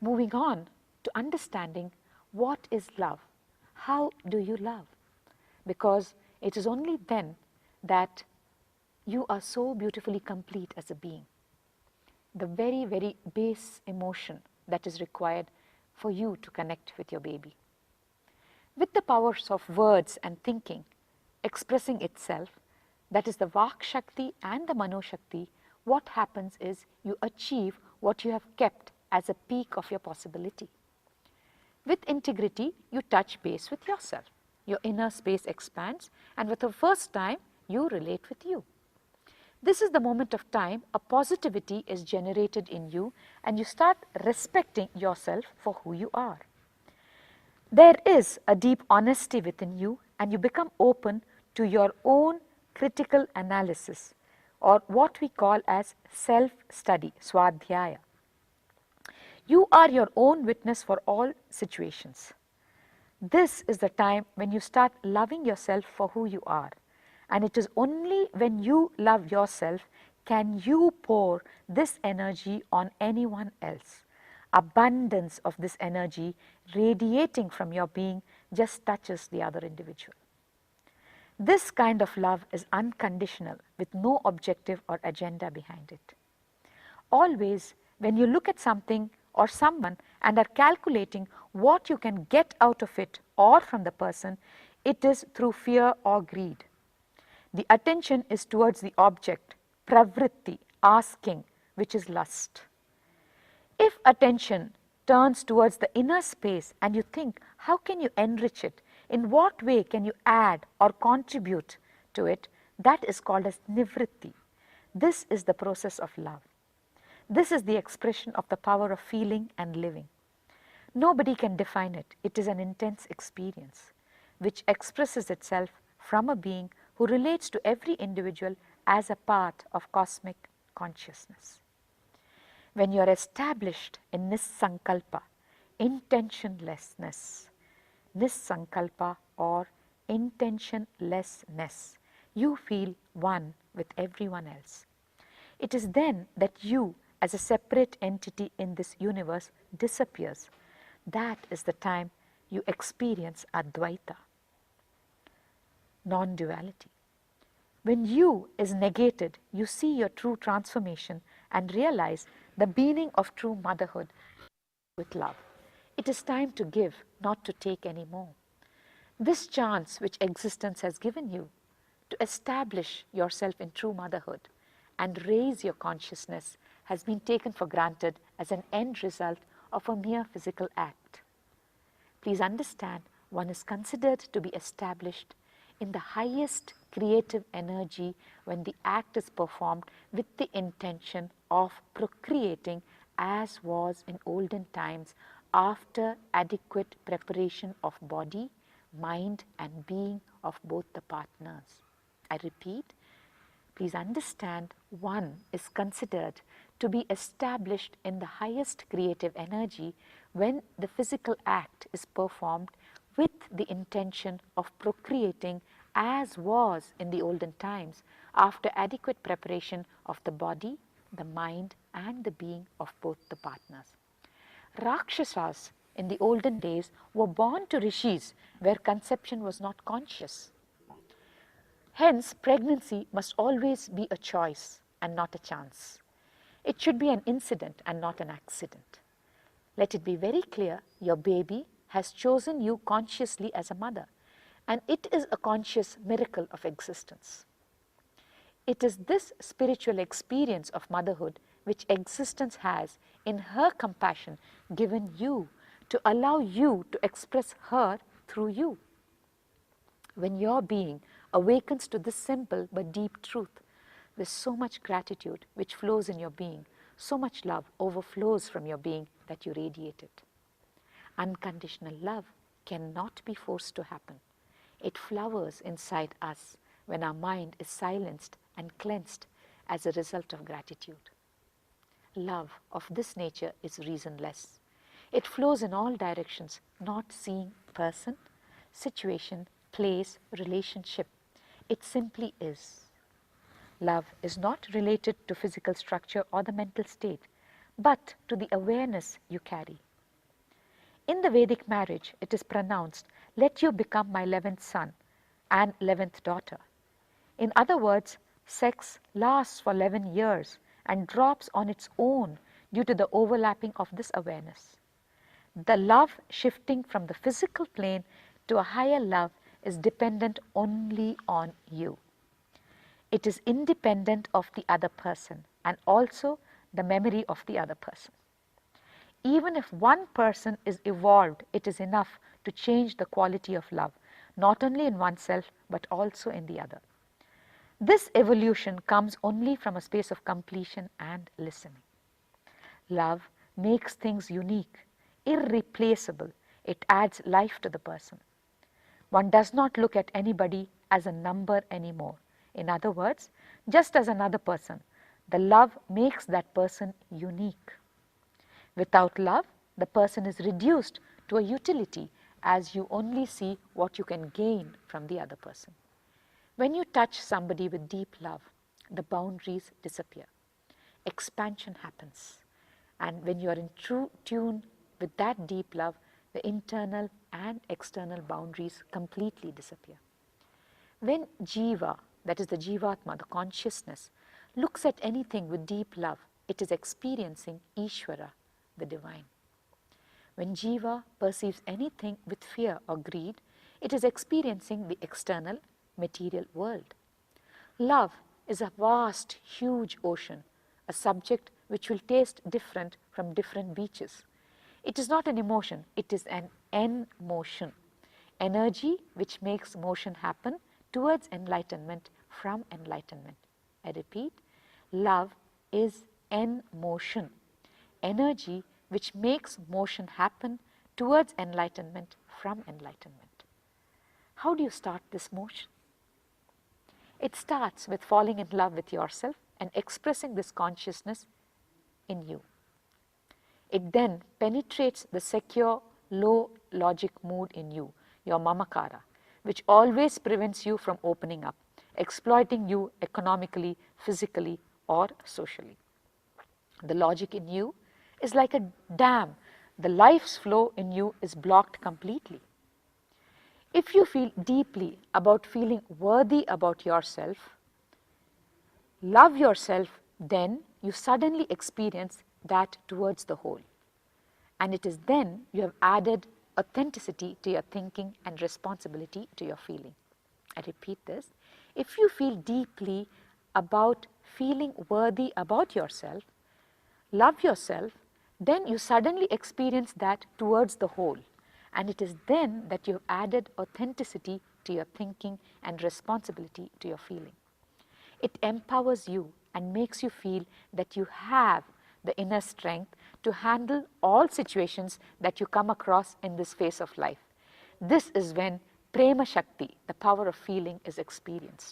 Moving on to understanding what is love. How do you love? Because it is only then that you are so beautifully complete as a being. The very, very base emotion that is required for you to connect with your baby. With the powers of words and thinking expressing itself, that is the Vak Shakti and the Mano Shakti, what happens is you achieve what you have kept as a peak of your possibility. With integrity, you touch base with yourself. Your inner space expands, and for the first time, you relate with you. This is the moment of time a positivity is generated in you, and you start respecting yourself for who you are. There is a deep honesty within you, and you become open to your own critical analysis, or what we call as self-study, swadhyaya. You are your own witness for all situations. This is the time when you start loving yourself for who you are. And it is only when you love yourself can you pour this energy on anyone else. Abundance of this energy radiating from your being just touches the other individual. This kind of love is unconditional with no objective or agenda behind it. Always, when you look at something or someone and are calculating what you can get out of it or from the person, it is through fear or greed. The attention is towards the object, pravritti, asking, which is lust. If attention turns towards the inner space and you think, how can you enrich it? In what way can you add or contribute to it? That is called as nivritti. This is the process of love. This is the expression of the power of feeling and living. Nobody can define it. It is an intense experience which expresses itself from a being who relates to every individual as a part of cosmic consciousness. When you are established in Nisankalpa, intentionlessness, Nisankalpa or intentionlessness, you feel one with everyone else. It is then that you as a separate entity in this universe disappears. That is the time you experience Advaita, non-duality. When you is negated, you see your true transformation and realize the meaning of true motherhood with love. It is time to give, not to take anymore. This chance which existence has given you to establish yourself in true motherhood and raise your consciousness has been taken for granted as an end result of a mere physical act. Please understand, one is considered to be established in the highest creative energy when the act is performed with the intention of procreating as was in olden times after adequate preparation of body, mind and being of both the partners. I repeat, please understand, one is considered to be established in the highest creative energy when the physical act is performed with the intention of procreating as was in the olden times after adequate preparation of the body, the mind and the being of both the partners. Rakshasas in the olden days were born to rishis where conception was not conscious. Hence, pregnancy must always be a choice and not a chance. It should be an incident and not an accident. Let it be very clear, your baby has chosen you consciously as a mother, and it is a conscious miracle of existence. It is this spiritual experience of motherhood which existence has in her compassion given you to allow you to express her through you. When your being awakens to this simple but deep truth, with so much gratitude which flows in your being, so much love overflows from your being that you radiate it. Unconditional love cannot be forced to happen. It flowers inside us when our mind is silenced and cleansed as a result of gratitude. Love of this nature is reasonless. It flows in all directions, not seeing person, situation, place, relationship. It simply is. Love is not related to physical structure or the mental state, but to the awareness you carry. In the Vedic marriage, it is pronounced, let you become my 11th son and 11th daughter. In other words, sex lasts for 11 years and drops on its own due to the overlapping of this awareness. The love shifting from the physical plane to a higher love is dependent only on you. It is independent of the other person and also the memory of the other person. Even if one person is evolved, it is enough to change the quality of love, not only in oneself but also in the other. This evolution comes only from a space of completion and listening. Love makes things unique, irreplaceable. It adds life to the person. One does not look at anybody as a number anymore. In other words, just as another person, the love makes that person unique. Without love, the person is reduced to a utility as you only see what you can gain from the other person. When you touch somebody with deep love, the boundaries disappear. Expansion happens. And when you are in true tune with that deep love, the internal and external boundaries completely disappear. When Jiva, that is the Jivatma, the consciousness, looks at anything with deep love, it is experiencing Ishvara, the divine. When Jiva perceives anything with fear or greed, it is experiencing the external material world. Love is a vast, huge ocean, a subject which will taste different from different beaches. It is not an emotion, it is an en-motion, energy which makes motion happen towards enlightenment from enlightenment. I repeat, love is en-motion, energy which makes motion happen towards enlightenment from enlightenment. How do you start this motion? It starts with falling in love with yourself and expressing this consciousness in you. It then penetrates the secure, low logic mood in you, your mamakara, which always prevents you from opening up, exploiting you economically, physically, or socially. The logic in you is like a dam. The life's flow in you is blocked completely. If you feel deeply about feeling worthy about yourself, love yourself, then you suddenly experience that towards the whole. And it is then you have added authenticity to your thinking and responsibility to your feeling. I repeat this. If you feel deeply about feeling worthy about yourself, love yourself, then you suddenly experience that towards the whole. And it is then that you have added authenticity to your thinking and responsibility to your feeling. It empowers you and makes you feel that you have the inner strength to handle all situations that you come across in this phase of life. This is when Prema Shakti, the power of feeling, is experienced.